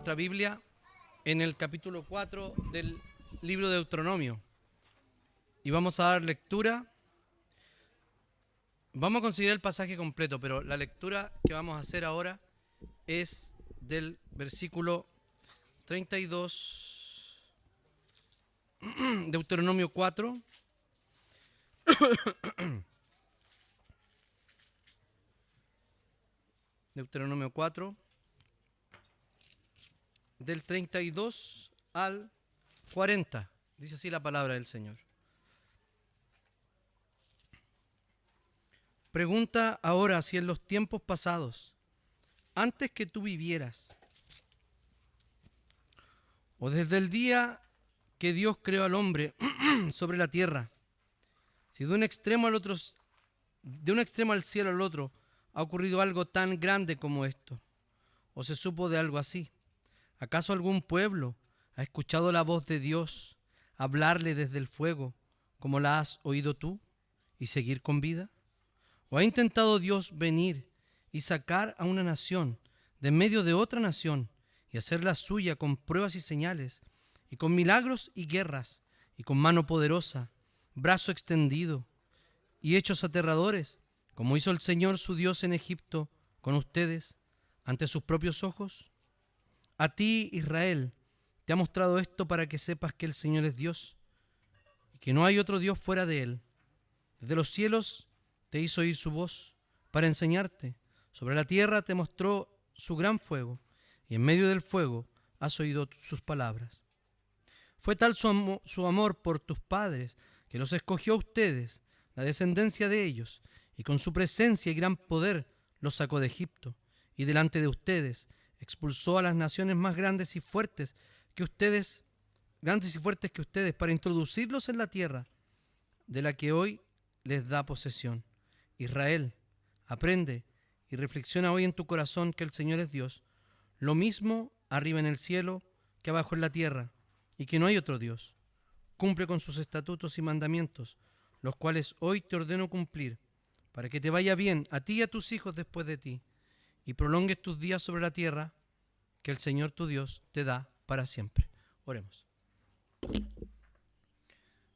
nuestra Biblia en el capítulo 4 del libro de Deuteronomio. Y vamos a dar lectura. Vamos a considerar el pasaje completo, pero la lectura que vamos a hacer ahora es del versículo 32, Deuteronomio 4. Deuteronomio 4, del 32 al 40. Dice así la palabra del Señor. Pregunta ahora si en los tiempos pasados, antes que tú vivieras, o desde el día que Dios creó al hombre sobre la tierra, si de un extremo al cielo al otro ha ocurrido algo tan grande como esto, o se supo de algo así. ¿Acaso algún pueblo ha escuchado la voz de Dios hablarle desde el fuego, como la has oído tú, y seguir con vida? ¿O ha intentado Dios venir y sacar a una nación de en medio de otra nación y hacerla suya con pruebas y señales, y con milagros y guerras, y con mano poderosa, brazo extendido y hechos aterradores, como hizo el Señor su Dios en Egipto con ustedes ante sus propios ojos? A ti, Israel, te ha mostrado esto para que sepas que el Señor es Dios y que no hay otro Dios fuera de Él. Desde los cielos te hizo oír su voz para enseñarte. Sobre la tierra te mostró su gran fuego y en medio del fuego has oído sus palabras. Fue tal su amor por tus padres que los escogió a ustedes, la descendencia de ellos, y con su presencia y gran poder los sacó de Egipto, y delante de ustedes expulsó a las naciones más grandes y fuertes que ustedes, para introducirlos en la tierra de la que hoy les da posesión. Israel, aprende y reflexiona hoy en tu corazón que el Señor es Dios, lo mismo arriba en el cielo que abajo en la tierra, y que no hay otro Dios. Cumple con sus estatutos y mandamientos, los cuales hoy te ordeno cumplir, para que te vaya bien a ti y a tus hijos después de ti, y prolongues tus días sobre la tierra que el Señor tu Dios te da para siempre. Oremos.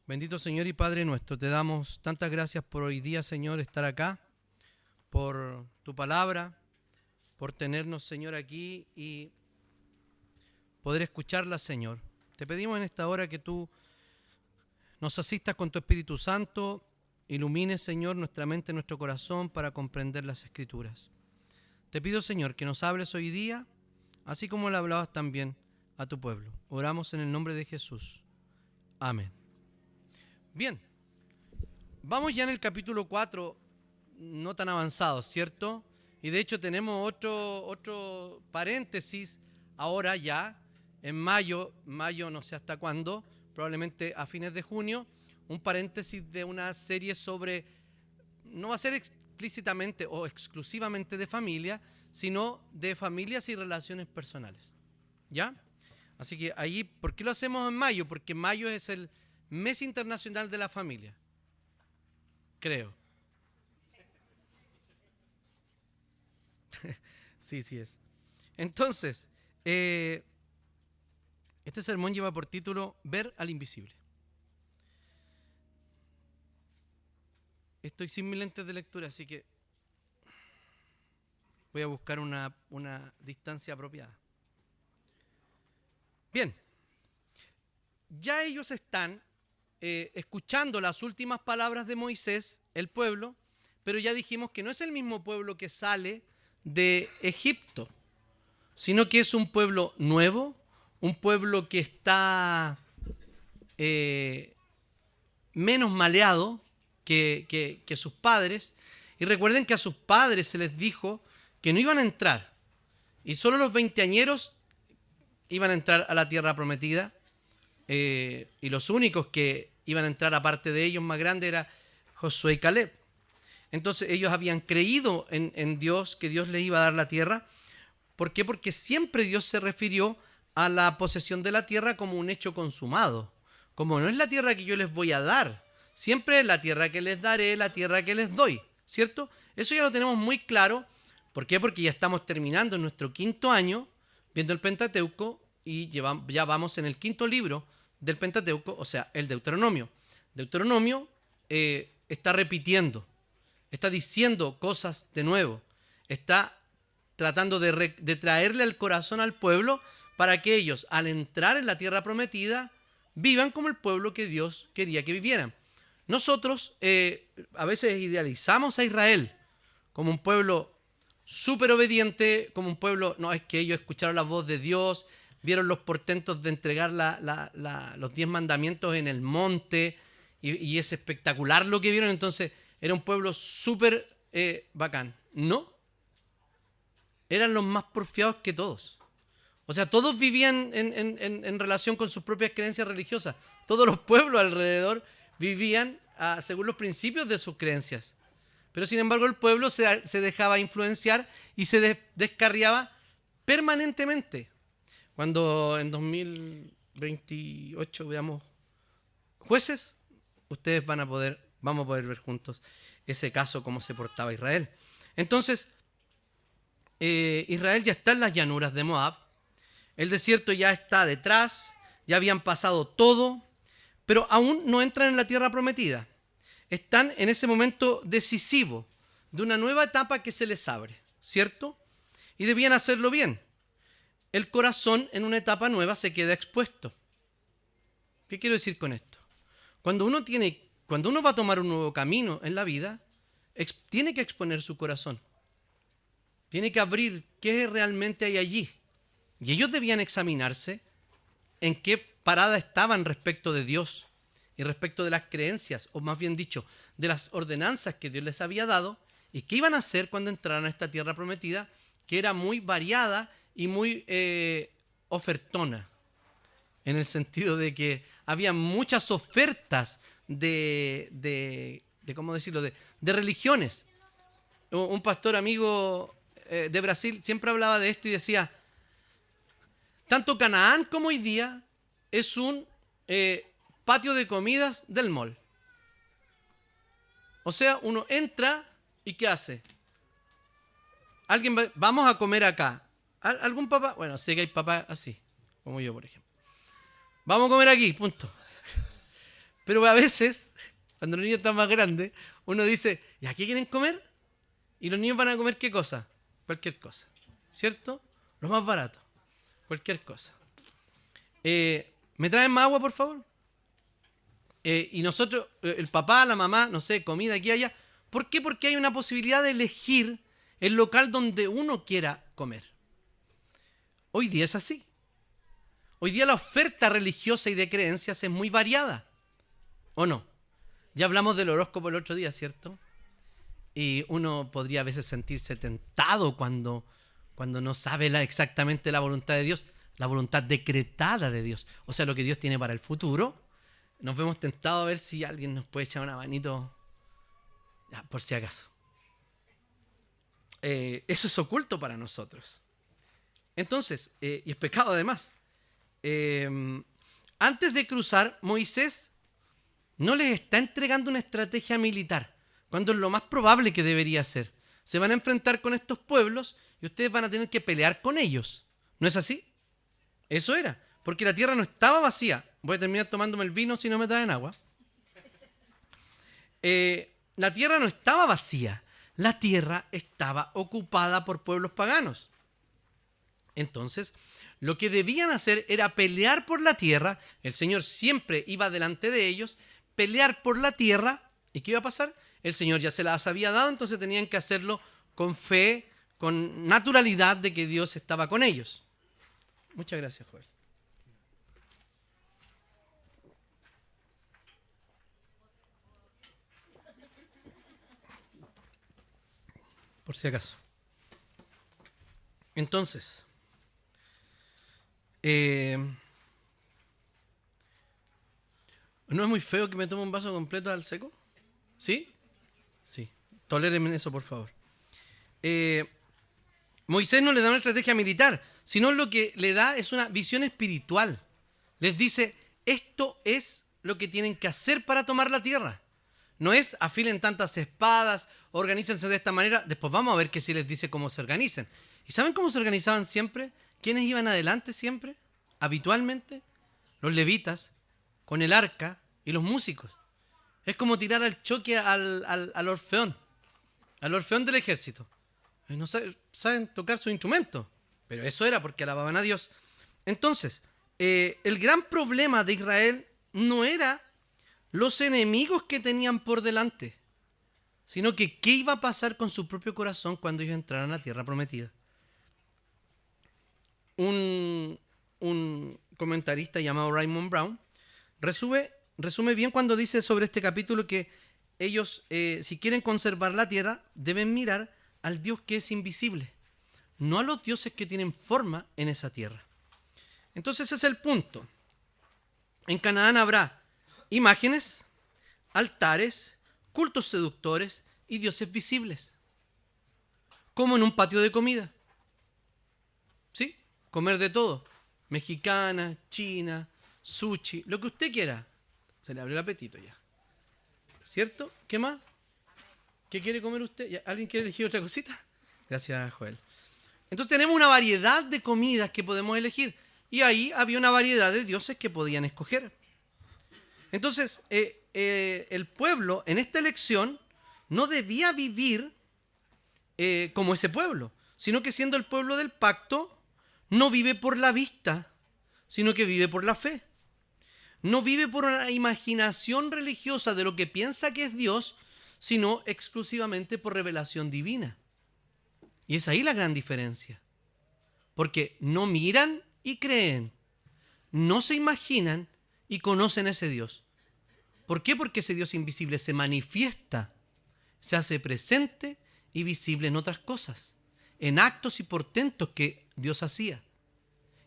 Bendito Señor y Padre nuestro, te damos tantas gracias por hoy día, Señor, estar acá, por tu palabra, por tenernos, Señor, aquí y poder escucharla, Señor. Te pedimos en esta hora que tú nos asistas con tu Espíritu Santo, ilumines, Señor, nuestra mente, nuestro corazón para comprender las Escrituras. Te pido, Señor, que nos hables hoy día, así como le hablabas también a tu pueblo. Oramos en el nombre de Jesús. Amén. Bien, vamos ya en el capítulo 4, no tan avanzado, ¿cierto? Y de hecho tenemos otro paréntesis ahora ya, en mayo no sé hasta cuándo, probablemente a fines de junio, un paréntesis de una serie sobre, no va a ser explícitamente o exclusivamente de familia, sino de familias y relaciones personales, ¿ya? Así que ahí, ¿por qué lo hacemos en mayo? Porque mayo es el mes internacional de la familia, creo. Sí es. Entonces, este sermón lleva por título Ver al invisible. Estoy sin mis lentes de lectura, así que voy a buscar una distancia apropiada. Bien, ya ellos están escuchando las últimas palabras de Moisés, el pueblo, pero ya dijimos que no es el mismo pueblo que sale de Egipto, sino que es un pueblo nuevo, un pueblo que está menos maleado que sus padres. Y recuerden que a sus padres se les dijo que no iban a entrar, y solo los veinteañeros iban a entrar a la tierra prometida, y los únicos que iban a entrar aparte de ellos más grandes era Josué y Caleb. Entonces ellos habían creído en Dios, que Dios les iba a dar la tierra. ¿Por qué? Porque siempre Dios se refirió a la posesión de la tierra como un hecho consumado. Como no es la tierra que yo les voy a dar, siempre es la tierra que les daré, la tierra que les doy, ¿cierto? Eso ya lo tenemos muy claro. ¿Por qué? Porque ya estamos terminando nuestro 5.º año viendo el Pentateuco y ya vamos en el 5.º libro del Pentateuco, o sea, el Deuteronomio. Deuteronomio está repitiendo, está diciendo cosas de nuevo, está tratando de traerle al corazón al pueblo para que ellos, al entrar en la tierra prometida, vivan como el pueblo que Dios quería que vivieran. Nosotros a veces idealizamos a Israel como un pueblo súper obediente, como un pueblo, no, es que ellos escucharon la voz de Dios, vieron los portentos de entregar los 10 mandamientos en el monte, y es espectacular lo que vieron, entonces era un pueblo súper bacán. No, eran los más porfiados que todos. O sea, todos vivían en relación con sus propias creencias religiosas. Todos los pueblos alrededor vivían según los principios de sus creencias. Pero sin embargo el pueblo se dejaba influenciar y se descarriaba permanentemente. Cuando en 2028 veamos Jueces, ustedes vamos a poder ver juntos ese caso, cómo se portaba Israel. Entonces, Israel ya está en las llanuras de Moab, el desierto ya está detrás, ya habían pasado todo, pero aún no entran en la tierra prometida. Están en ese momento decisivo de una nueva etapa que se les abre, ¿cierto? Y debían hacerlo bien. El corazón en una etapa nueva se queda expuesto. ¿Qué quiero decir con esto? Cuando uno va a tomar un nuevo camino en la vida, tiene que exponer su corazón. Tiene que abrir qué realmente hay allí. Y ellos debían examinarse en qué parada estaban respecto de Dios y respecto de las creencias, o más bien dicho, de las ordenanzas que Dios les había dado, y qué iban a hacer cuando entraran a esta tierra prometida, que era muy variada y muy ofertona, en el sentido de que había muchas ofertas ¿cómo decirlo?, de religiones. Un pastor amigo de Brasil siempre hablaba de esto y decía, tanto Canaán como hoy día es un patio de comidas del mall. O sea, uno entra y ¿qué hace? Vamos a comer acá. ¿Algún papá? Bueno, sé que hay papás así, como yo, por ejemplo. Vamos a comer aquí, punto. Pero a veces, cuando los niños están más grandes, uno dice, ¿y aquí quieren comer? Y los niños van a comer ¿qué cosa? Cualquier cosa, ¿cierto? Lo más barato, cualquier cosa. ¿Me traen más agua, por favor? Y nosotros, el papá, la mamá, no sé, comida aquí y allá. ¿Por qué? Porque hay una posibilidad de elegir el local donde uno quiera comer. Hoy día es así. Hoy día la oferta religiosa y de creencias es muy variada. ¿O no? Ya hablamos del horóscopo el otro día, ¿cierto? Y uno podría a veces sentirse tentado cuando no sabe exactamente la voluntad de Dios, la voluntad decretada de Dios. O sea, lo que Dios tiene para el futuro. Nos vemos tentados a ver si alguien nos puede echar una manito, por si acaso. Eso es oculto para nosotros. Entonces, y es pecado además. Antes de cruzar, Moisés no les está entregando una estrategia militar, cuando es lo más probable que debería ser. Se van a enfrentar con estos pueblos y ustedes van a tener que pelear con ellos. ¿No es así? Eso era, porque la tierra no estaba vacía. Voy a terminar tomándome el vino si no me traen agua. La tierra no estaba vacía. La tierra estaba ocupada por pueblos paganos. Entonces, lo que debían hacer era pelear por la tierra. El Señor siempre iba delante de ellos, pelear por la tierra. ¿Y qué iba a pasar? El Señor ya se las había dado, entonces tenían que hacerlo con fe, con naturalidad de que Dios estaba con ellos. Muchas gracias, Joel. Por si acaso. Entonces, ¿no es muy feo que me tome un vaso completo al seco? ¿Sí? Sí. Tolérenme eso, por favor. Moisés no le da una estrategia militar, sino lo que le da es una visión espiritual. Les dice, esto es lo que tienen que hacer para tomar la tierra. No es afilen tantas espadas, organícense de esta manera. Después vamos a ver que sí les dice cómo se organicen. ¿Y saben cómo se organizaban siempre? ¿quiénes iban adelante siempre? Habitualmente, los levitas, con el arca y los músicos. Es como tirar al choque al orfeón del ejército. No saben tocar su instrumento, pero eso era porque alababan a Dios. Entonces, el gran problema de Israel no era los enemigos que tenían por delante, sino que qué iba a pasar con su propio corazón cuando ellos entraran a la tierra prometida. Un comentarista llamado Raymond Brown resume bien cuando dice sobre este capítulo que ellos, si quieren conservar la tierra, deben mirar al Dios que es invisible, no a los dioses que tienen forma en esa tierra. Entonces ese es el punto. En Canaán habrá imágenes, altares, cultos seductores y dioses visibles, como en un patio de comida. ¿Sí? Comer de todo. Mexicana, china, sushi, lo que usted quiera. Se le abre el apetito ya. ¿Cierto? ¿Qué más? ¿Qué quiere comer usted? ¿Alguien quiere elegir otra cosita? Gracias, Joel. Entonces tenemos una variedad de comidas que podemos elegir. Y ahí había una variedad de dioses que podían escoger. Entonces, el pueblo en esta elección no debía vivir como ese pueblo, sino que siendo el pueblo del pacto, no vive por la vista, sino que vive por la fe. No vive por una imaginación religiosa de lo que piensa que es Dios, sino exclusivamente por revelación divina. Y es ahí la gran diferencia. Porque no miran y creen, no se imaginan y conocen a ese Dios. ¿Por qué? Porque ese Dios invisible se manifiesta, se hace presente y visible en otras cosas, en actos y portentos que Dios hacía.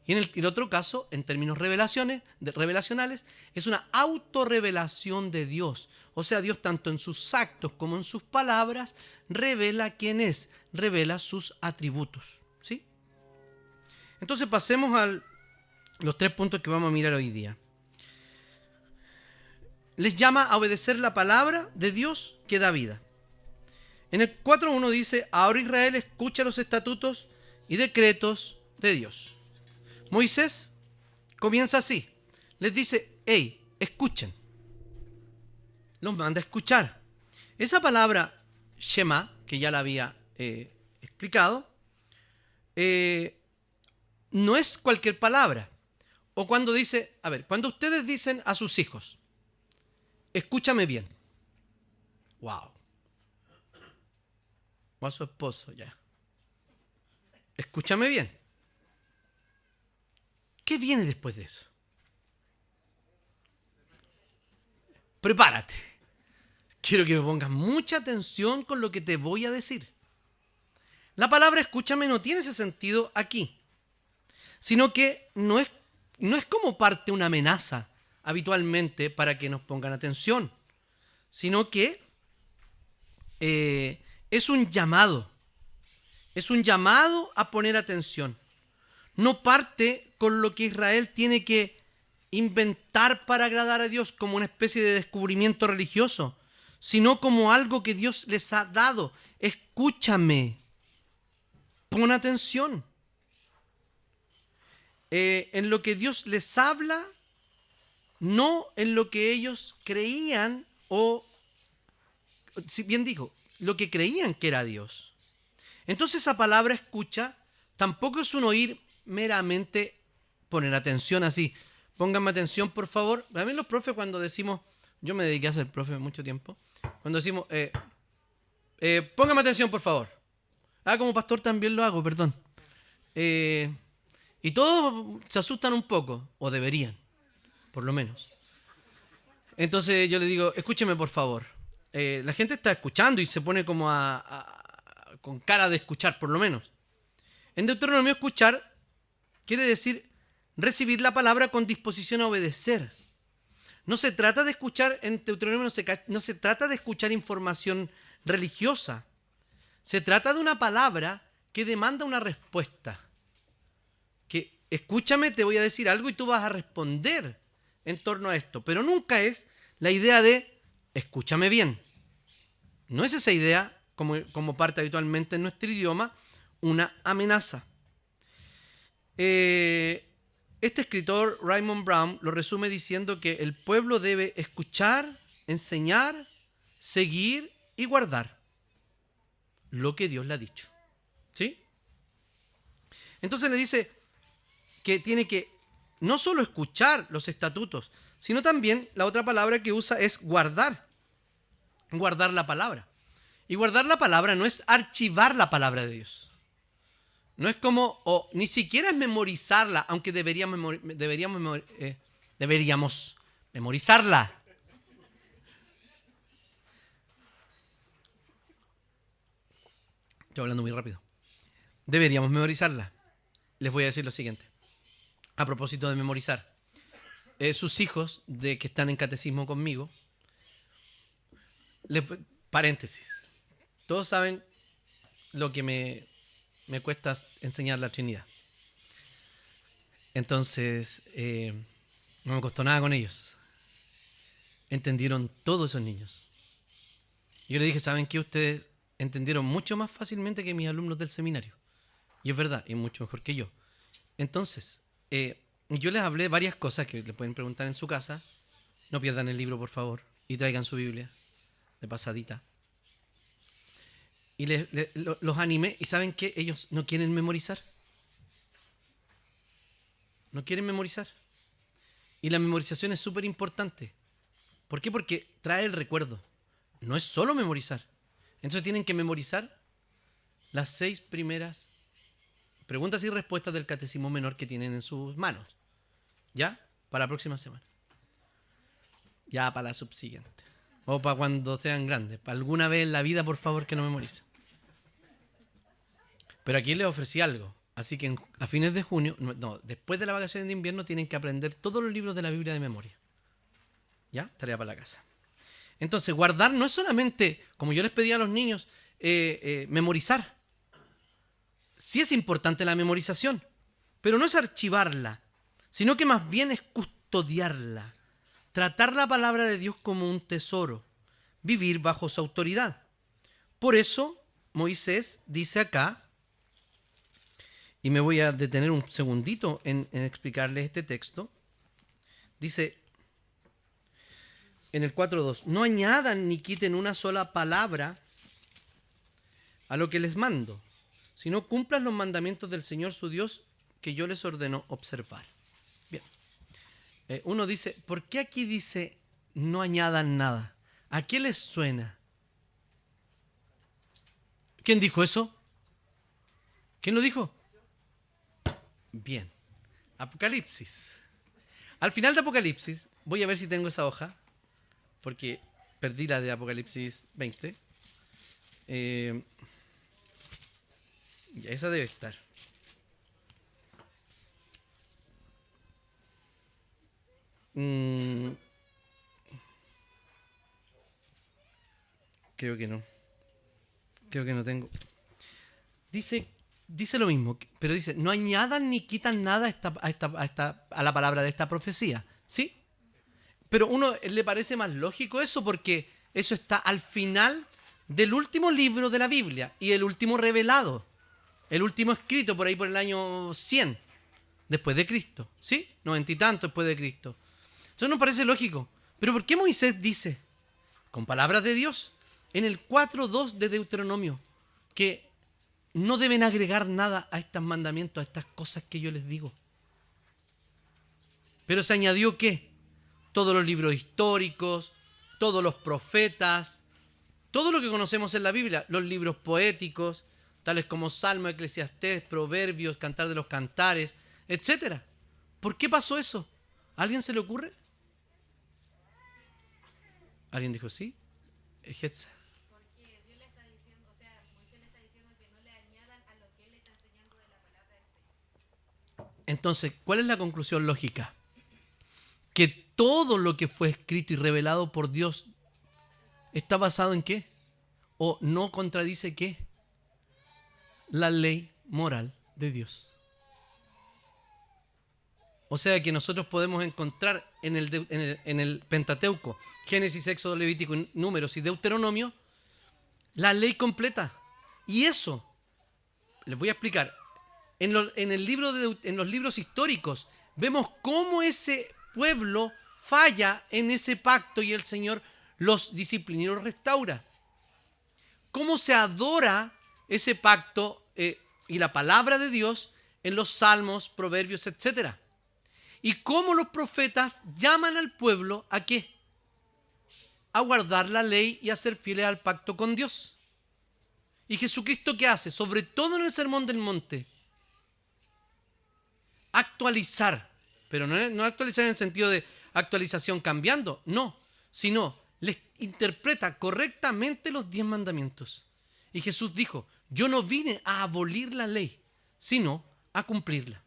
Y en el otro caso, en términos revelacionales, es una autorrevelación de Dios. O sea, Dios tanto en sus actos como en sus palabras revela quién es, revela sus atributos. ¿Sí? Entonces pasemos a los 3 puntos que vamos a mirar hoy día. Les llama a obedecer la palabra de Dios que da vida. En el 4.1 dice, ahora Israel escucha los estatutos y decretos de Dios. Moisés comienza así. Les dice, hey, escuchen. Los manda a escuchar. Esa palabra Shema, que ya la había explicado, no es cualquier palabra. O cuando dice, a ver, cuando ustedes dicen a sus hijos, escúchame bien. Wow. O a su esposo, ya. Escúchame bien. ¿Qué viene después de eso? Prepárate. Quiero que me pongas mucha atención con lo que te voy a decir. La palabra escúchame no tiene ese sentido aquí, sino que no es como parte de una amenaza habitualmente para que nos pongan atención, sino que es un llamado a poner atención. No parte con lo que Israel tiene que inventar para agradar a Dios como una especie de descubrimiento religioso, sino como algo que Dios les ha dado. Escúchame, pon atención. En lo que Dios les habla, no en lo que ellos creían o, si bien dijo, lo que creían que era Dios. Entonces esa palabra escucha tampoco es un oír meramente poner atención así. Pónganme atención, por favor. A mí los profes cuando decimos, yo me dediqué a ser profe mucho tiempo, cuando decimos, póngame atención, por favor. Como pastor también lo hago, perdón. Y todos se asustan un poco, o deberían, por lo menos. Entonces yo le digo, escúcheme, por favor. La gente está escuchando y se pone como con cara de escuchar, por lo menos. En Deuteronomio, escuchar quiere decir recibir la palabra con disposición a obedecer. No se trata de escuchar, en Deuteronomio no se trata de escuchar información religiosa. Se trata de una palabra que demanda una respuesta. Que escúchame, te voy a decir algo y tú vas a responder en torno a esto. Pero nunca es la idea de escúchame bien. No es esa idea, como parte habitualmente en nuestro idioma, una amenaza. Este escritor, Raymond Brown, lo resume diciendo que el pueblo debe escuchar, enseñar, seguir y guardar lo que Dios le ha dicho. ¿Sí? Entonces le dice que tiene que no solo escuchar los estatutos, sino también la otra palabra que usa es guardar. Guardar la palabra. Y guardar la palabra no es archivar la palabra de Dios. No es como, o ni siquiera es memorizarla, aunque deberíamos memorizarla. Estoy hablando muy rápido. Deberíamos memorizarla. Les voy a decir lo siguiente. A propósito de memorizar. Sus hijos, de que están en catecismo conmigo, paréntesis. Todos saben lo que me cuesta enseñar la Trinidad. Entonces, no me costó nada con ellos. Entendieron todos esos niños. Yo les dije, ¿saben qué? Ustedes entendieron mucho más fácilmente que mis alumnos del seminario. Y es verdad, y mucho mejor que yo. Entonces, yo les hablé varias cosas que le pueden preguntar en su casa. No pierdan el libro, por favor, y traigan su Biblia de pasadita. Y los animé, y ¿saben qué? Ellos no quieren memorizar. No quieren memorizar. Y la memorización es súper importante. ¿Por qué? Porque trae el recuerdo. No es solo memorizar. Entonces tienen que memorizar las 6 primeras preguntas y respuestas del catecismo menor que tienen en sus manos. ¿Ya? Para la próxima semana. Ya para la subsiguiente. O para cuando sean grandes. Para alguna vez en la vida, por favor, que no memoricen. Pero aquí les ofrecí algo. Así que a fines de junio, no, después de las vacaciones de invierno, tienen que aprender todos los libros de la Biblia de memoria. ¿Ya? Tarea para la casa. Entonces, guardar no es solamente, como yo les pedí a los niños, memorizar. Sí es importante la memorización, pero no es archivarla, sino que más bien es custodiarla. Tratar la palabra de Dios como un tesoro. Vivir bajo su autoridad. Por eso, Moisés dice acá, y me voy a detener un segundito en explicarles este texto. Dice en el 4.2, no añadan ni quiten una sola palabra a lo que les mando, sino cumplan los mandamientos del Señor su Dios que yo les ordeno observar. Bien. Uno dice, ¿por qué aquí dice no añadan nada? ¿A qué les suena? ¿Quién dijo eso? ¿Quién lo dijo? Bien. Apocalipsis. Al final de Apocalipsis, voy a ver si tengo esa hoja, porque perdí la de Apocalipsis 20. Ya esa debe estar. Creo que no. Creo que no tengo. Dice lo mismo, pero dice, no añadan ni quitan nada a la palabra de esta profecía. ¿Sí? Pero uno le parece más lógico eso porque eso está al final del último libro de la Biblia y el último revelado. El último escrito por ahí por el año 100 después de Cristo. ¿Sí? 90 y tanto después de Cristo. Eso nos parece lógico. Pero ¿por qué Moisés dice, con palabras de Dios, en el 4.2 de Deuteronomio, que no deben agregar nada a estos mandamientos, a estas cosas que yo les digo? Pero se añadió ¿qué? Todos los libros históricos, todos los profetas, todo lo que conocemos en la Biblia, los libros poéticos, tales como Salmo, Eclesiastés, Proverbios, Cantar de los Cantares, etc. ¿Por qué pasó eso? ¿A alguien se le ocurre? ¿Alguien dijo sí? Hetza. Porque Dios le está diciendo, o sea, Moisés le está diciendo que no le añadan a lo que él le está enseñando de la palabra del Señor. Entonces, ¿cuál es la conclusión lógica? Que todo lo que fue escrito y revelado por Dios está basado en ¿qué? ¿O no contradice qué? La ley moral de Dios. O sea que nosotros podemos encontrar en el Pentateuco, Génesis, Éxodo, Levítico, Números y Deuteronomio, la ley completa. Y eso, les voy a explicar, en los libros históricos, vemos cómo ese pueblo falla en ese pacto y el Señor los disciplina y los restaura. Cómo se adora ese pacto y la palabra de Dios en los salmos, proverbios, etc. Y cómo los profetas llaman al pueblo ¿a qué? A guardar la ley y a ser fieles al pacto con Dios. ¿Y Jesucristo qué hace? Sobre todo en el Sermón del Monte. Actualizar. Pero no actualizar en el sentido de actualización cambiando. No. Sino les interpreta correctamente los 10 mandamientos. Y Jesús dijo, yo no vine a abolir la ley, sino a cumplirla.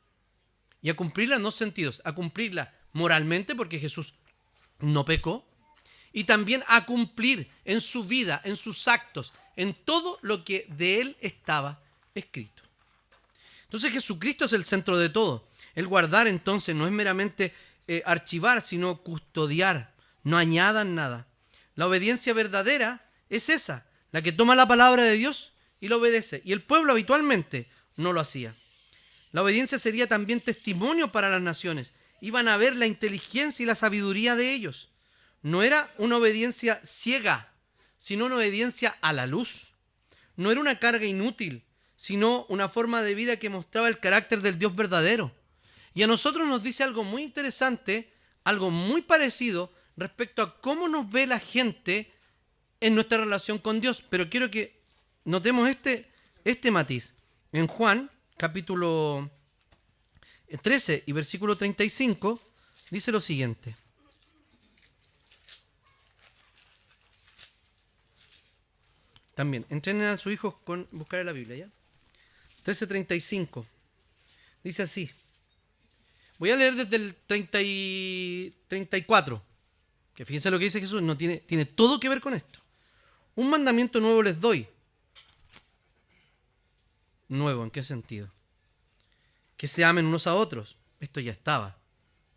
Y a cumplirla en dos sentidos. A cumplirla moralmente, porque Jesús no pecó. Y también a cumplir en su vida, en sus actos, en todo lo que de él estaba escrito. Entonces Jesucristo es el centro de todo. El guardar entonces no es meramente archivar, sino custodiar. No añadan nada. La obediencia verdadera es esa, la que toma la palabra de Dios y la obedece. Y el pueblo habitualmente no lo hacía. La obediencia sería también testimonio para las naciones. Iban a ver la inteligencia y la sabiduría de ellos. No era una obediencia ciega, sino una obediencia a la luz. No era una carga inútil, sino una forma de vida que mostraba el carácter del Dios verdadero. Y a nosotros nos dice algo muy interesante, algo muy parecido respecto a cómo nos ve la gente en nuestra relación con Dios. Pero quiero que notemos este matiz. En Juan, capítulo 13 y versículo 35, dice lo siguiente. También, entrenen a sus hijos con buscar en la Biblia, ¿ya? 13:35. Dice así. Voy a leer desde el 34. Que fíjense lo que dice Jesús, tiene todo que ver con esto. Un mandamiento nuevo les doy. ¿Nuevo en qué sentido? Que se amen unos a otros. Esto ya estaba.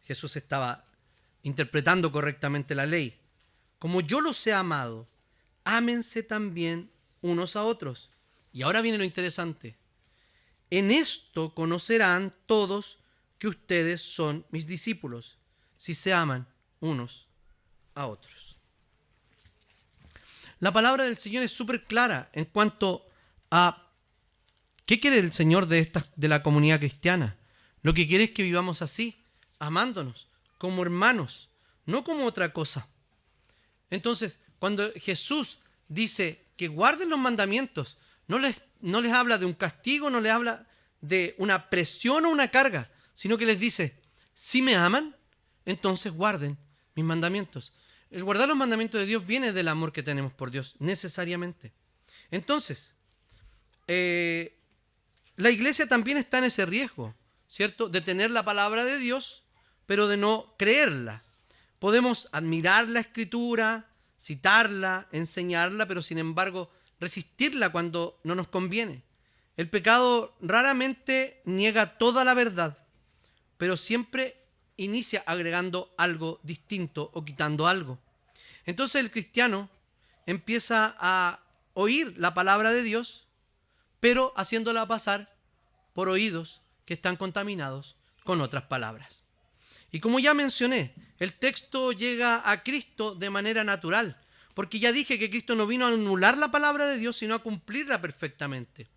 Jesús estaba interpretando correctamente la ley. Como yo los he amado, ámense también unos a otros. Y ahora viene lo interesante. En esto conocerán todos que ustedes son mis discípulos, si se aman unos a otros. La palabra del Señor es súper clara en cuanto a qué quiere el Señor de la comunidad cristiana. Lo que quiere es que vivamos así, amándonos, como hermanos, no como otra cosa. Entonces, cuando Jesús dice que guarden los mandamientos, no les habla de un castigo, no les habla de una presión o una carga, sino que les dice, si me aman, entonces guarden mis mandamientos. El guardar los mandamientos de Dios viene del amor que tenemos por Dios, necesariamente. Entonces, la iglesia también está en ese riesgo, ¿cierto? De tener la palabra de Dios, pero de no creerla. Podemos admirar la Escritura, citarla, enseñarla, pero sin embargo resistirla cuando no nos conviene. El pecado raramente niega toda la verdad, pero siempre inicia agregando algo distinto o quitando algo. Entonces el cristiano empieza a oír la palabra de Dios, pero haciéndola pasar por oídos que están contaminados con otras palabras. Y como ya mencioné, el texto llega a Cristo de manera natural, porque ya dije que Cristo no vino a anular la palabra de Dios, sino a cumplirla perfectamente.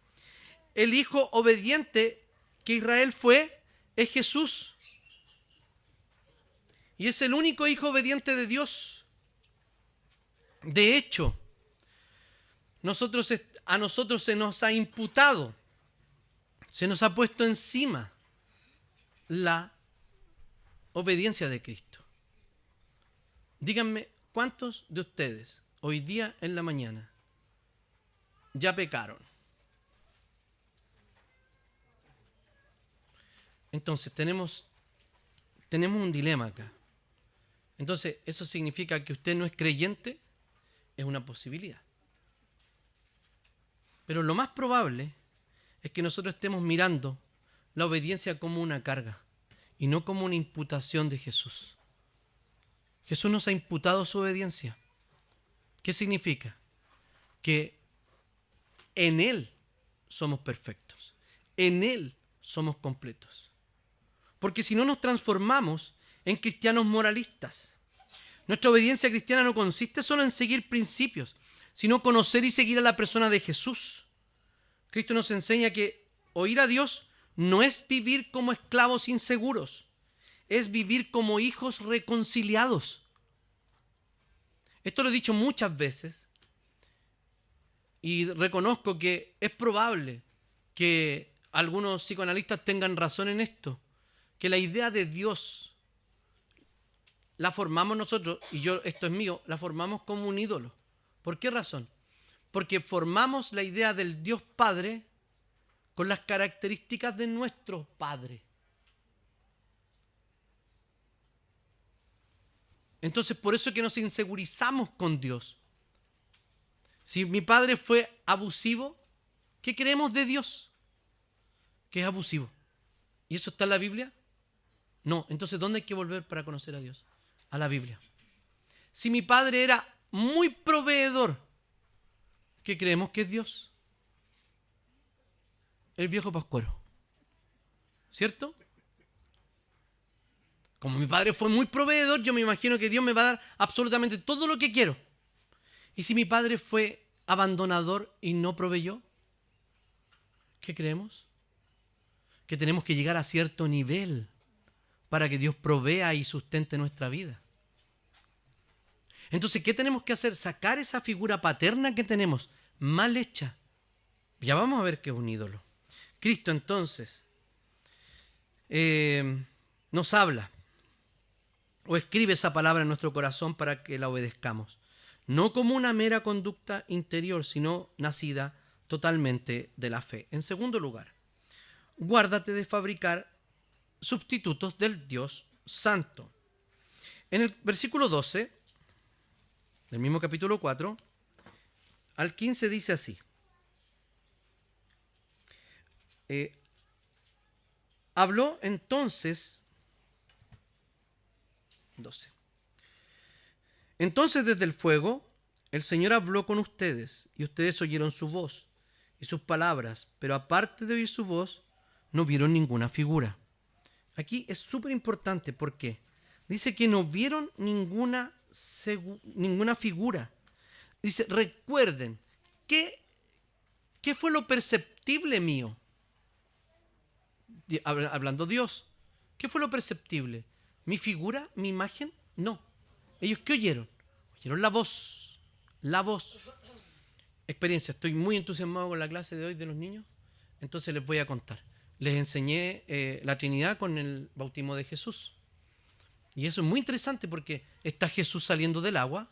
El hijo obediente que Israel fue es Jesús. Y es el único hijo obediente de Dios. De hecho, a nosotros se nos ha imputado, se nos ha puesto encima la obediencia de Cristo. Díganme, ¿cuántos de ustedes hoy día en la mañana ya pecaron? Entonces tenemos un dilema acá. Entonces, ¿eso significa que usted no es creyente? Es una posibilidad. Pero lo más probable es que nosotros estemos mirando la obediencia como una carga y no como una imputación de Jesús. Jesús nos ha imputado su obediencia. ¿Qué significa? Que en Él somos perfectos. En Él somos completos. Porque si no nos transformamos en cristianos moralistas. Nuestra obediencia cristiana no consiste solo en seguir principios, sino conocer y seguir a la persona de Jesús. Cristo nos enseña que oír a Dios no es vivir como esclavos inseguros, es vivir como hijos reconciliados. Esto lo he dicho muchas veces y reconozco que es probable que algunos psicoanalistas tengan razón en esto, que la idea de Dios la formamos nosotros, y esto es mío, la formamos como un ídolo. ¿Por qué razón? Porque formamos la idea del Dios Padre con las características de nuestro Padre. Entonces, por eso es que nos insegurizamos con Dios. Si mi padre fue abusivo, ¿qué creemos de Dios? Que es abusivo. ¿Y eso está en la Biblia? No. Entonces, ¿dónde hay que volver para conocer a Dios? A la Biblia. Si mi padre era muy proveedor, ¿qué creemos que es Dios? El viejo pascuero. ¿Cierto? Como mi padre fue muy proveedor, yo me imagino que Dios me va a dar absolutamente todo lo que quiero. Y si mi padre fue abandonador y no proveyó, ¿qué creemos? Que tenemos que llegar a cierto nivel para que Dios provea y sustente nuestra vida. Entonces, ¿qué tenemos que hacer? Sacar esa figura paterna que tenemos, mal hecha. Ya vamos a ver que es un ídolo. Cristo entonces nos habla o escribe esa palabra en nuestro corazón para que la obedezcamos. No como una mera conducta interior, sino nacida totalmente de la fe. En segundo lugar, guárdate de fabricar sustitutos del Dios Santo. En el versículo 12, del mismo capítulo 4, al 15 dice así. Habló entonces 12. Entonces desde el fuego el Señor habló con ustedes y ustedes oyeron su voz y sus palabras, pero aparte de oír su voz no vieron ninguna figura. Aquí es súper importante porque dice que no vieron ninguna figura. Dice, recuerden, ¿qué fue lo perceptible mío? Hablando Dios, ¿qué fue lo perceptible? ¿Mi figura? ¿Mi imagen? No. ¿Ellos qué oyeron? Oyeron la voz. La voz. Experiencia. Estoy muy entusiasmado con la clase de hoy de los niños. Entonces les voy a contar. Les enseñé la Trinidad con el bautismo de Jesús. Y eso es muy interesante porque está Jesús saliendo del agua.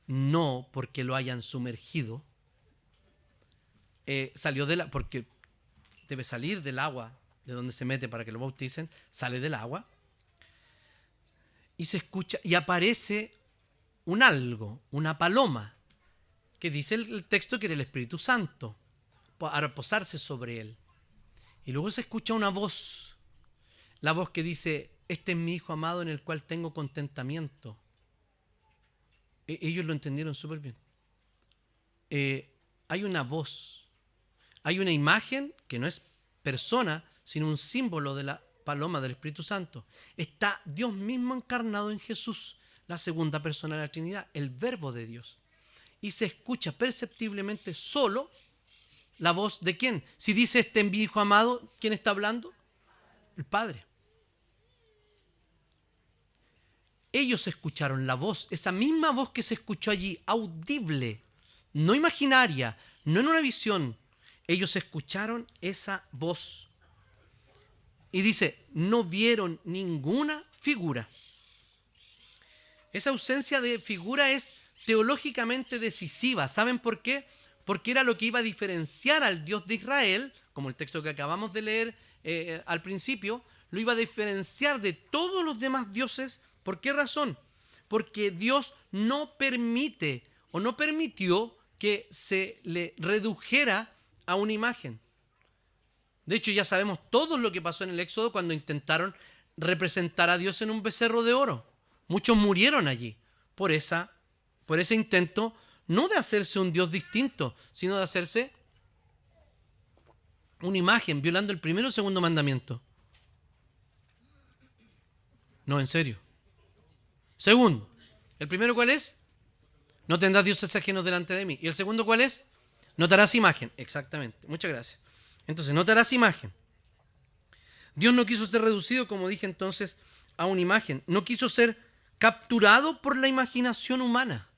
No porque lo hayan sumergido. Salió porque debe salir del agua de donde se mete para que lo bauticen, sale del agua y se escucha y aparece un algo, una paloma, que dice el texto que era el Espíritu Santo, para posarse sobre él. Y luego se escucha una voz, la voz que dice, este es mi Hijo amado en el cual tengo contentamiento. Ellos lo entendieron súper bien. Hay una voz, hay una imagen que no es persona, sino un símbolo de la paloma del Espíritu Santo. Está Dios mismo encarnado en Jesús, la segunda persona de la Trinidad, el Verbo de Dios. Y se escucha perceptiblemente solo la voz de ¿quién? Si dice este es mi Hijo amado, ¿quién está hablando? El Padre. Ellos escucharon la voz, esa misma voz que se escuchó allí, audible, no imaginaria, no en una visión. Ellos escucharon esa voz. Y dice, no vieron ninguna figura. Esa ausencia de figura es teológicamente decisiva. ¿Saben por qué? Porque era lo que iba a diferenciar al Dios de Israel, como el texto que acabamos de leer al principio, lo iba a diferenciar de todos los demás dioses. ¿Por qué razón? Porque Dios no permite o no permitió que se le redujera a una imagen. De hecho, ya sabemos todo lo que pasó en el Éxodo cuando intentaron representar a Dios en un becerro de oro. Muchos murieron allí por ese intento, no de hacerse un Dios distinto, sino de hacerse una imagen violando el primero o segundo mandamiento? No, en serio. Segundo, ¿el primero cuál es? No tendrás dioses ajenos delante de mí. ¿Y el segundo cuál es? No te harás imagen. Exactamente. Muchas gracias. Entonces, no te harás imagen. Dios no quiso ser reducido, como dije entonces, a una imagen. No quiso ser capturado por la imaginación humana,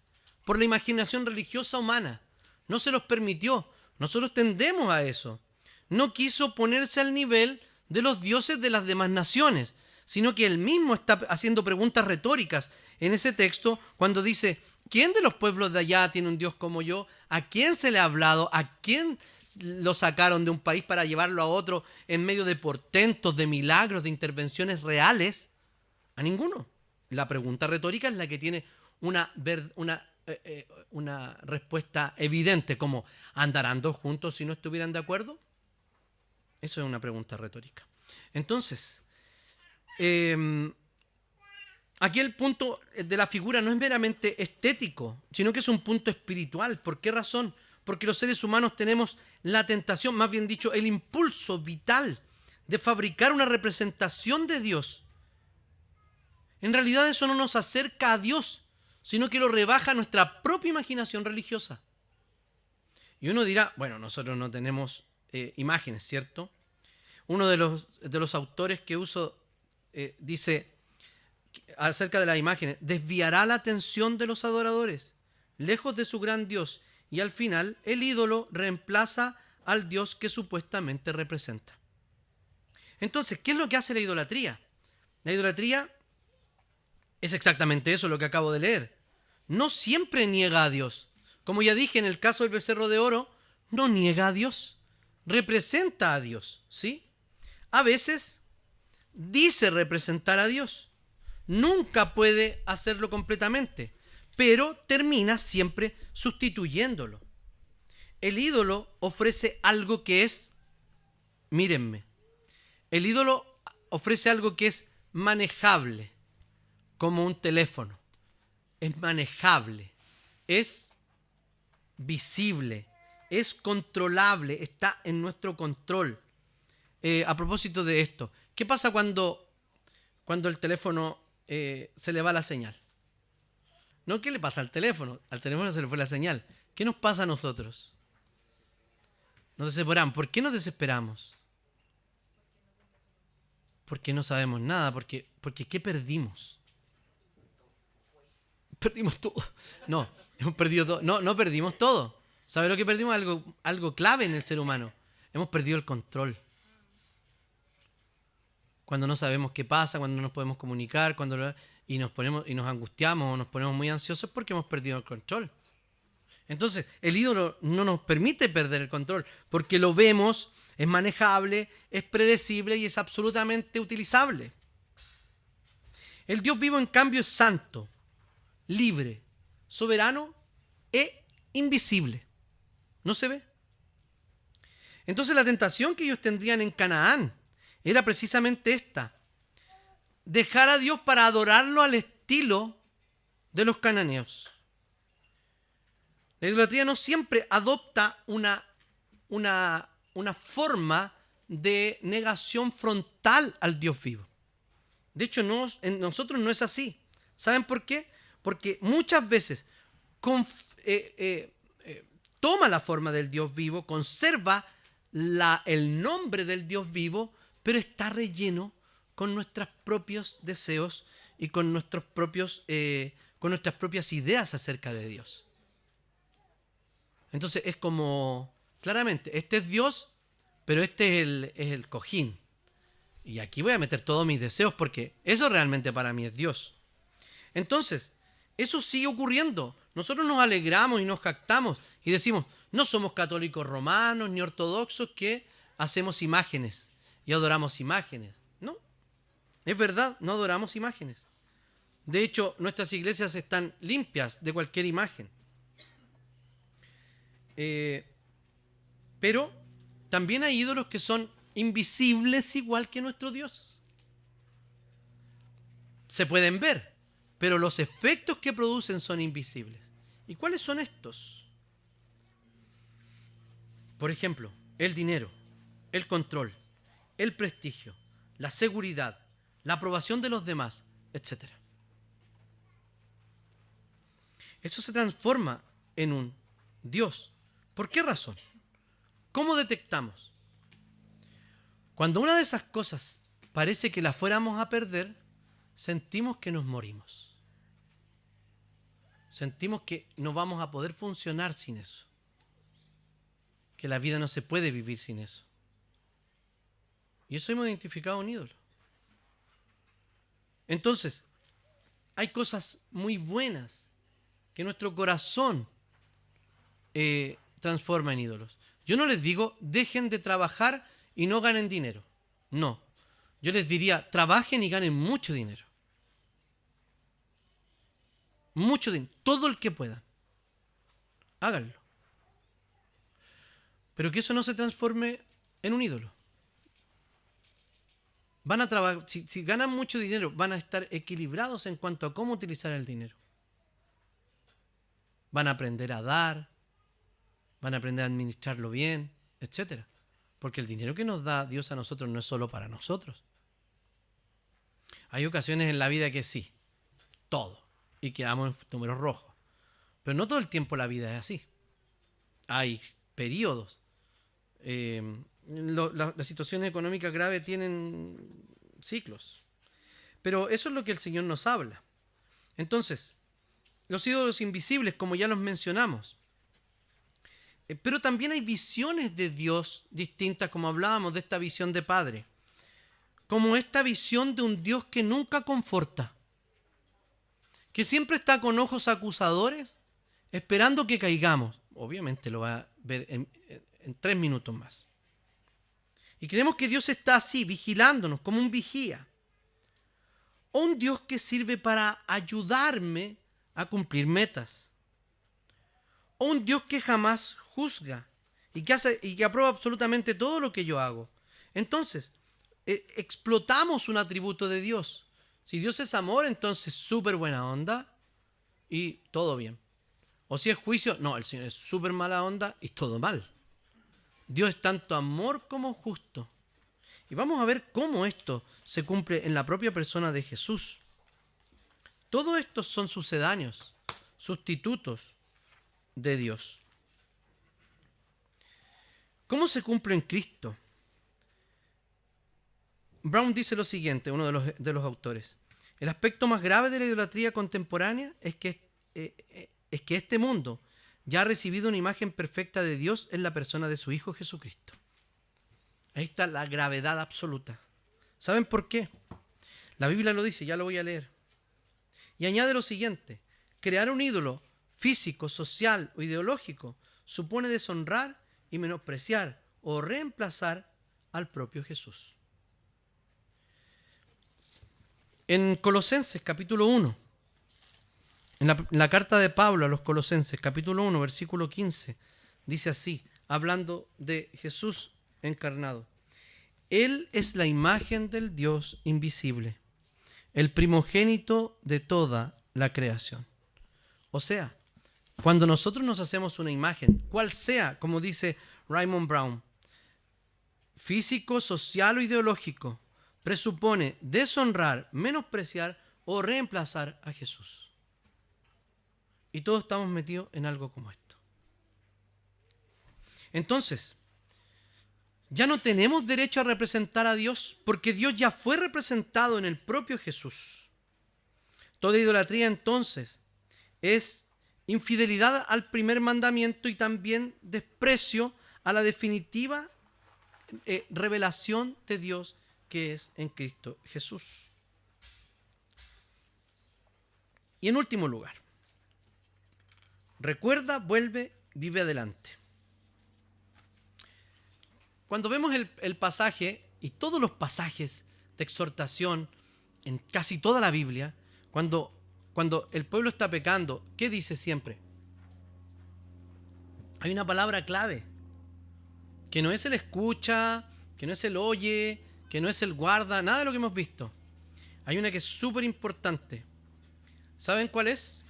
por la imaginación religiosa humana. No se los permitió. Nosotros tendemos a eso. No quiso ponerse al nivel de los dioses de las demás naciones, sino que él mismo está haciendo preguntas retóricas en ese texto cuando dice: ¿quién de los pueblos de allá tiene un Dios como yo? ¿A quién se le ha hablado? ¿A quién lo sacaron de un país para llevarlo a otro en medio de portentos, de milagros, de intervenciones reales? A ninguno. La pregunta retórica es la que tiene una respuesta evidente, como ¿andarán dos juntos si no estuvieran de acuerdo? Eso es una pregunta retórica. Entonces, aquí el punto de la figura no es meramente estético, sino que es un punto espiritual. ¿Por qué razón? Porque los seres humanos tenemos la tentación, más bien dicho, el impulso vital de fabricar una representación de Dios. En realidad eso no nos acerca a Dios, sino que lo rebaja a nuestra propia imaginación religiosa. Y uno dirá, bueno, nosotros no tenemos imágenes, ¿cierto? Uno de los autores que uso dice acerca de las imágenes: desviará la atención de los adoradores lejos de su gran Dios, y al final el ídolo reemplaza al Dios que supuestamente representa. Entonces, ¿qué es lo que hace la idolatría? La idolatría es exactamente eso, lo que acabo de leer. No siempre niega a Dios. Como ya dije, en el caso del becerro de oro, no niega a Dios, representa a Dios, ¿sí? A veces dice representar a Dios. Nunca puede hacerlo completamente, pero termina siempre sustituyéndolo. El ídolo ofrece algo que es, mírenme, el ídolo ofrece algo que es manejable, como un teléfono. Es manejable, es visible, es controlable, está en nuestro control. A propósito de esto, ¿qué pasa cuando el teléfono se le va la señal? No, ¿qué le pasa al teléfono? Al teléfono se le fue la señal. ¿Qué nos pasa a nosotros? Nos desesperamos. ¿Por qué nos desesperamos? Porque no sabemos nada. Porque ¿qué perdimos? Perdimos todo. No, hemos perdido todo. No perdimos todo. ¿Sabe lo que perdimos? Algo clave en el ser humano. Hemos perdido el control. Cuando no sabemos qué pasa, cuando no nos podemos comunicar, y nos angustiamos o nos ponemos muy ansiosos porque hemos perdido el control. Entonces, el ídolo no nos permite perder el control porque lo vemos, es manejable, es predecible y es absolutamente utilizable. El Dios vivo, en cambio, es santo, libre, soberano e invisible. No se ve. Entonces, la tentación que ellos tendrían en Canaán era precisamente esta: dejar a Dios para adorarlo al estilo de los cananeos. La idolatría no siempre adopta una forma de negación frontal al Dios vivo. De hecho, en nosotros no es así. ¿Saben por qué? Porque muchas veces toma la forma del Dios vivo, conserva el nombre del Dios vivo, pero está relleno con nuestros propios deseos y con nuestras propias ideas acerca de Dios. Entonces es como, claramente, este es Dios, pero este es el cojín. Y aquí voy a meter todos mis deseos porque eso realmente para mí es Dios. Entonces, eso sigue ocurriendo. Nosotros nos alegramos y nos jactamos y decimos: no somos católicos romanos ni ortodoxos que hacemos imágenes y adoramos imágenes. No, es verdad, no adoramos imágenes. De hecho, nuestras iglesias están limpias de cualquier imagen. Pero también hay ídolos que son invisibles igual que nuestro Dios. Se pueden ver, pero los efectos que producen son invisibles. ¿Y cuáles son estos? Por ejemplo, el dinero. el control, el prestigio, la seguridad, la aprobación de los demás, etc. Eso se transforma en un Dios. ¿Por qué razón? ¿Cómo detectamos? Cuando una de esas cosas parece que la fuéramos a perder, sentimos que nos morimos. Sentimos que no vamos a poder funcionar sin eso. Que la vida no se puede vivir sin eso. Y eso hemos identificado un ídolo. Entonces, hay cosas muy buenas que nuestro corazón transforma en ídolos. Yo no les digo, dejen de trabajar y no ganen dinero. No. Yo les diría, trabajen y ganen mucho dinero. Mucho dinero. Todo el que puedan. Háganlo. Pero que eso no se transforme en un ídolo. Van a trabajar, si ganan mucho dinero, van a estar equilibrados en cuanto a cómo utilizar el dinero. Van a aprender a dar, van a aprender a administrarlo bien, etc. Porque el dinero que nos da Dios a nosotros no es solo para nosotros. Hay ocasiones en la vida que sí, todo, y quedamos en números rojos. Pero no todo el tiempo la vida es así. Hay periodos. Las situaciones económicas graves tienen ciclos. Pero eso es lo que el Señor nos habla. Entonces, los ídolos invisibles, como ya los mencionamos. Pero también hay visiones de Dios distintas, como hablábamos de esta visión de Padre. Como esta visión de un Dios que nunca conforta. Que siempre está con ojos acusadores, esperando que caigamos. Obviamente lo va a ver en 3 minutos más. Y creemos que Dios está así, vigilándonos, como un vigía. O un Dios que sirve para ayudarme a cumplir metas. O un Dios que jamás juzga y que aprueba absolutamente todo lo que yo hago. Entonces, explotamos un atributo de Dios. Si Dios es amor, entonces súper buena onda y todo bien. O si es juicio, no, el Señor es súper mala onda y todo mal. Dios es tanto amor como justo. Y vamos a ver cómo esto se cumple en la propia persona de Jesús. Todos estos son sucedáneos, sustitutos de Dios. ¿Cómo se cumple en Cristo? Brown dice lo siguiente, uno de los autores. El aspecto más grave de la idolatría contemporánea es que este mundo ya ha recibido una imagen perfecta de Dios en la persona de su Hijo Jesucristo. Ahí está la gravedad absoluta. ¿Saben por qué? La Biblia lo dice, ya lo voy a leer. Y añade lo siguiente: crear un ídolo físico, social o ideológico supone deshonrar y menospreciar o reemplazar al propio Jesús. En Colosenses capítulo 1, en la carta de Pablo a los Colosenses capítulo 1, versículo 15, dice así, hablando de Jesús encarnado: Él es la imagen del Dios invisible, el primogénito de toda la creación. O sea, cuando nosotros nos hacemos una imagen, cual sea, como dice Raymond Brown, físico, social o ideológico, presupone deshonrar, menospreciar o reemplazar a Jesús. Y todos estamos metidos en algo como esto. Entonces, ya no tenemos derecho a representar a Dios porque Dios ya fue representado en el propio Jesús. Toda idolatría entonces es infidelidad al primer mandamiento y también desprecio a la definitiva revelación de Dios que es en Cristo Jesús. Y en último lugar, recuerda, vuelve, vive adelante. Cuando vemos el pasaje y todos los pasajes de exhortación en casi toda la Biblia, cuando el pueblo está pecando, ¿qué dice siempre? Hay una palabra clave, que no es el escucha, que no es el oye, que no es el guarda, nada de lo que hemos visto. Hay una que es súper importante. ¿Saben cuál es?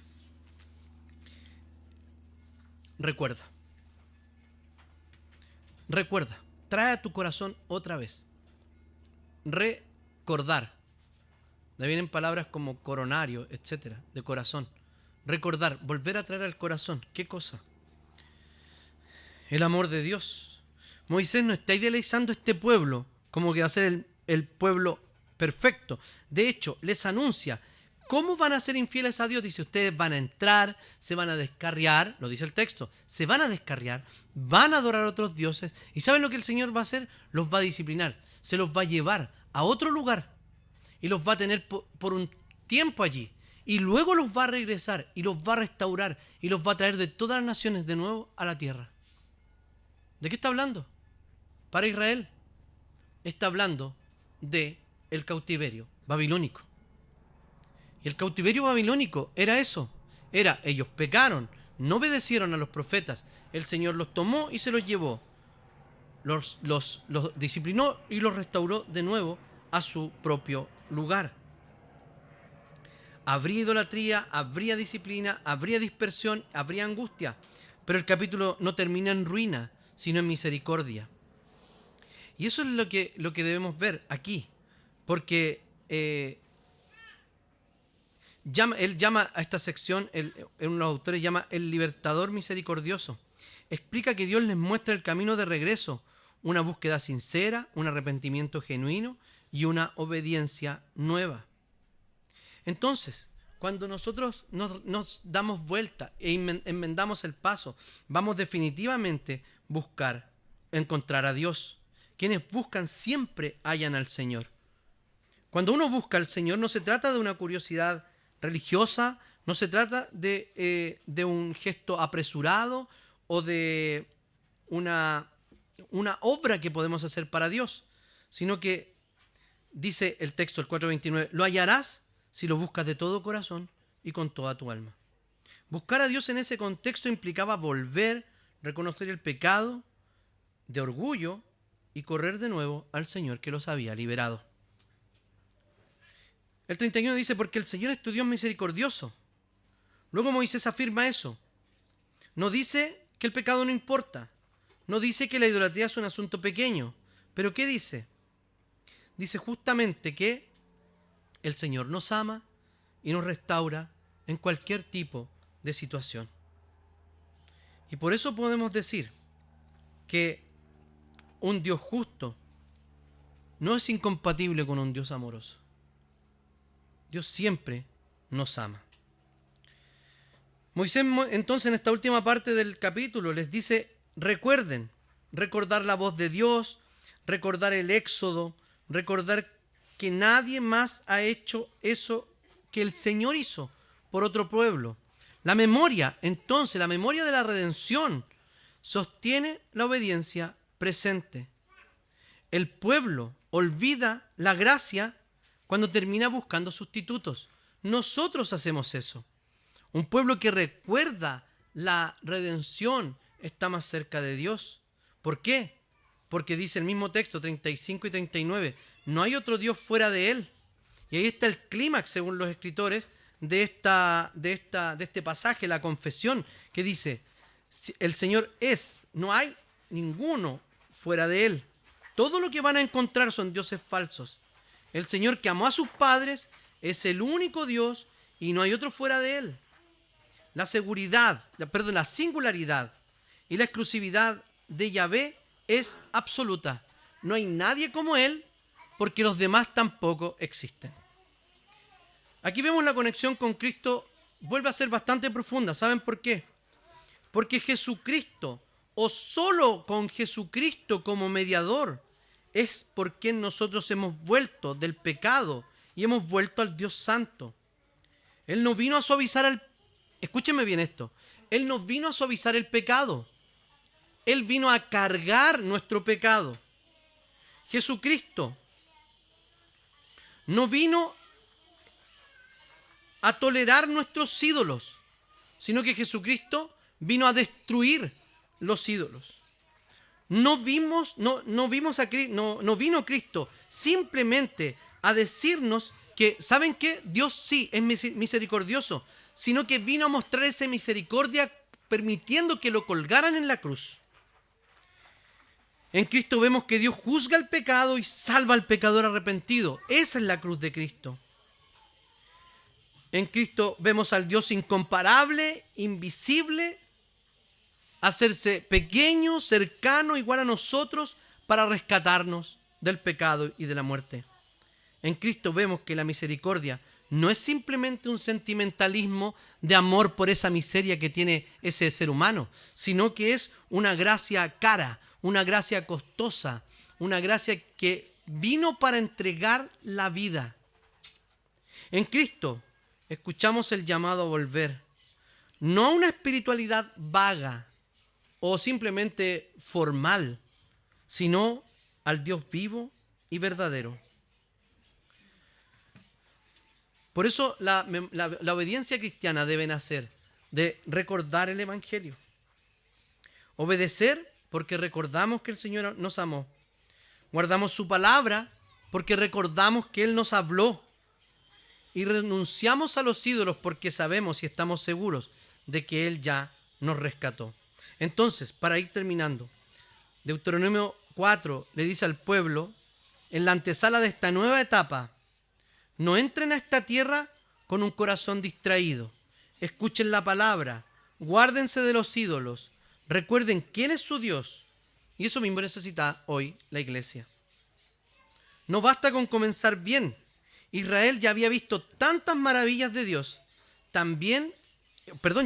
Recuerda. Recuerda. trae a tu corazón otra vez. Recordar. De ahí vienen palabras como coronario, etcétera, de corazón. Recordar, volver a traer al corazón. ¿Qué cosa? El amor de Dios. Moisés no está idealizando este pueblo como que va a ser el pueblo perfecto. De hecho, les anuncia cómo van a ser infieles a Dios. Dice, ustedes van a entrar, se van a descarriar, lo dice el texto, se van a descarriar, van a adorar a otros dioses. ¿Y saben lo que el Señor va a hacer? Los va a disciplinar, se los va a llevar a otro lugar y los va a tener por un tiempo allí. Y luego los va a regresar y los va a restaurar y los va a traer de todas las naciones de nuevo a la tierra. ¿De qué está hablando? Para Israel. Está hablando de el cautiverio babilónico. Y el cautiverio babilónico era eso. Era, ellos pecaron, no obedecieron a los profetas. El Señor los tomó y se los llevó. Los disciplinó y los restauró de nuevo a su propio lugar. Habría idolatría, habría disciplina, habría dispersión, habría angustia. Pero el capítulo no termina en ruina, sino en misericordia. Y eso es lo que debemos ver aquí. Porque él llama a esta sección, uno de los autores llama el libertador misericordioso. Explica que Dios les muestra el camino de regreso, una búsqueda sincera, un arrepentimiento genuino y una obediencia nueva. Entonces, cuando nosotros nos damos vuelta e enmendamos el paso, vamos definitivamente a encontrar a Dios. Quienes buscan siempre hallan al Señor. Cuando uno busca al Señor, no se trata de una curiosidad religiosa, no se trata de un gesto apresurado o de una obra que podemos hacer para Dios, sino que dice el texto, el 4:29, lo hallarás si lo buscas de todo corazón y con toda tu alma. Buscar a Dios en ese contexto implicaba volver, reconocer el pecado de orgullo y correr de nuevo al Señor que los había liberado. El 31 dice, porque el Señor es tu Dios misericordioso. Luego Moisés afirma eso. No dice que el pecado no importa. No dice que la idolatría es un asunto pequeño. ¿Pero qué dice? Dice justamente que el Señor nos ama y nos restaura en cualquier tipo de situación. Y por eso podemos decir que un Dios justo no es incompatible con un Dios amoroso. Dios siempre nos ama. Moisés entonces en esta última parte del capítulo les dice, recordar la voz de Dios, recordar el éxodo, recordar que nadie más ha hecho eso que el Señor hizo por otro pueblo. La memoria, entonces, la memoria de la redención sostiene la obediencia presente. El pueblo olvida la gracia cuando termina buscando sustitutos. Nosotros hacemos eso. Un pueblo que recuerda la redención está más cerca de Dios. ¿Por qué? Porque dice el mismo texto, 35 y 39, no hay otro Dios fuera de Él. Y ahí está el clímax, según los escritores, de este pasaje, la confesión, que dice, el Señor es, no hay ninguno fuera de Él. Todo lo que van a encontrar son dioses falsos. El Señor que amó a sus padres es el único Dios y no hay otro fuera de Él. La singularidad y la exclusividad de Yahvé es absoluta. No hay nadie como Él porque los demás tampoco existen. Aquí vemos la conexión con Cristo, vuelve a ser bastante profunda. ¿Saben por qué? Porque Jesucristo, o solo con Jesucristo como mediador, es por quien nosotros hemos vuelto del pecado y hemos vuelto al Dios Santo. Él no vino a suavizar escúchenme bien esto, Él no vino a suavizar el pecado. Él vino a cargar nuestro pecado. Jesucristo no vino a tolerar nuestros ídolos, sino que Jesucristo vino a destruir los ídolos. No vino Cristo simplemente a decirnos que, ¿saben qué? Dios sí es misericordioso, sino que vino a mostrar esa misericordia permitiendo que lo colgaran en la cruz. En Cristo vemos que Dios juzga el pecado y salva al pecador arrepentido. Esa es la cruz de Cristo. En Cristo vemos al Dios incomparable, invisible, hacerse pequeño, cercano, igual a nosotros, para rescatarnos del pecado y de la muerte. En Cristo vemos que la misericordia no es simplemente un sentimentalismo de amor por esa miseria que tiene ese ser humano, sino que es una gracia cara, una gracia costosa, una gracia que vino para entregar la vida. En Cristo escuchamos el llamado a volver, no a una espiritualidad vaga o simplemente formal, sino al Dios vivo y verdadero. Por eso la obediencia cristiana debe nacer de recordar el Evangelio. Obedecer porque recordamos que el Señor nos amó. Guardamos su palabra porque recordamos que Él nos habló. Y renunciamos a los ídolos porque sabemos y estamos seguros de que Él ya nos rescató. Entonces, para ir terminando, Deuteronomio 4 le dice al pueblo, en la antesala de esta nueva etapa, no entren a esta tierra con un corazón distraído. Escuchen la palabra, guárdense de los ídolos, recuerden quién es su Dios. Y eso mismo necesita hoy la iglesia. No basta con comenzar bien. Israel ya había visto tantas maravillas de Dios.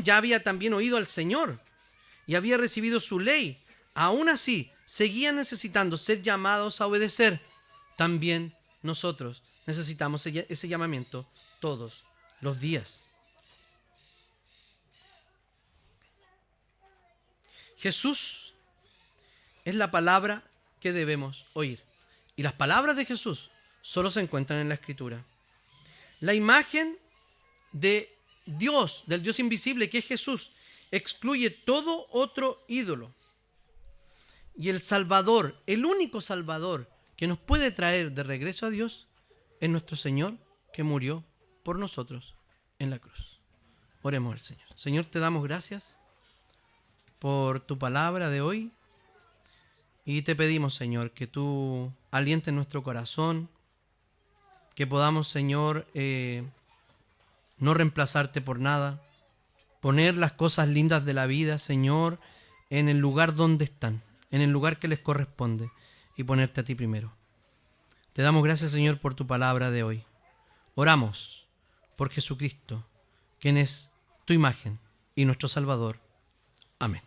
Ya había también oído al Señor y había recibido su ley. Aún así, seguían necesitando ser llamados a obedecer. También nosotros necesitamos ese llamamiento todos los días. Jesús es la palabra que debemos oír. Y las palabras de Jesús solo se encuentran en la Escritura. La imagen de Dios, del Dios invisible que es Jesús, excluye todo otro ídolo. Y el Salvador, el único Salvador que nos puede traer de regreso a Dios, es nuestro Señor que murió por nosotros en la cruz. Oremos al Señor. Señor, te damos gracias por tu palabra de hoy y te pedimos, Señor, que tú alientes nuestro corazón, que podamos, Señor, no reemplazarte por nada, poner las cosas lindas de la vida, Señor, en el lugar donde están, en el lugar que les corresponde, y ponerte a ti primero. Te damos gracias, Señor, por tu palabra de hoy. Oramos por Jesucristo, quien es tu imagen y nuestro Salvador. Amén.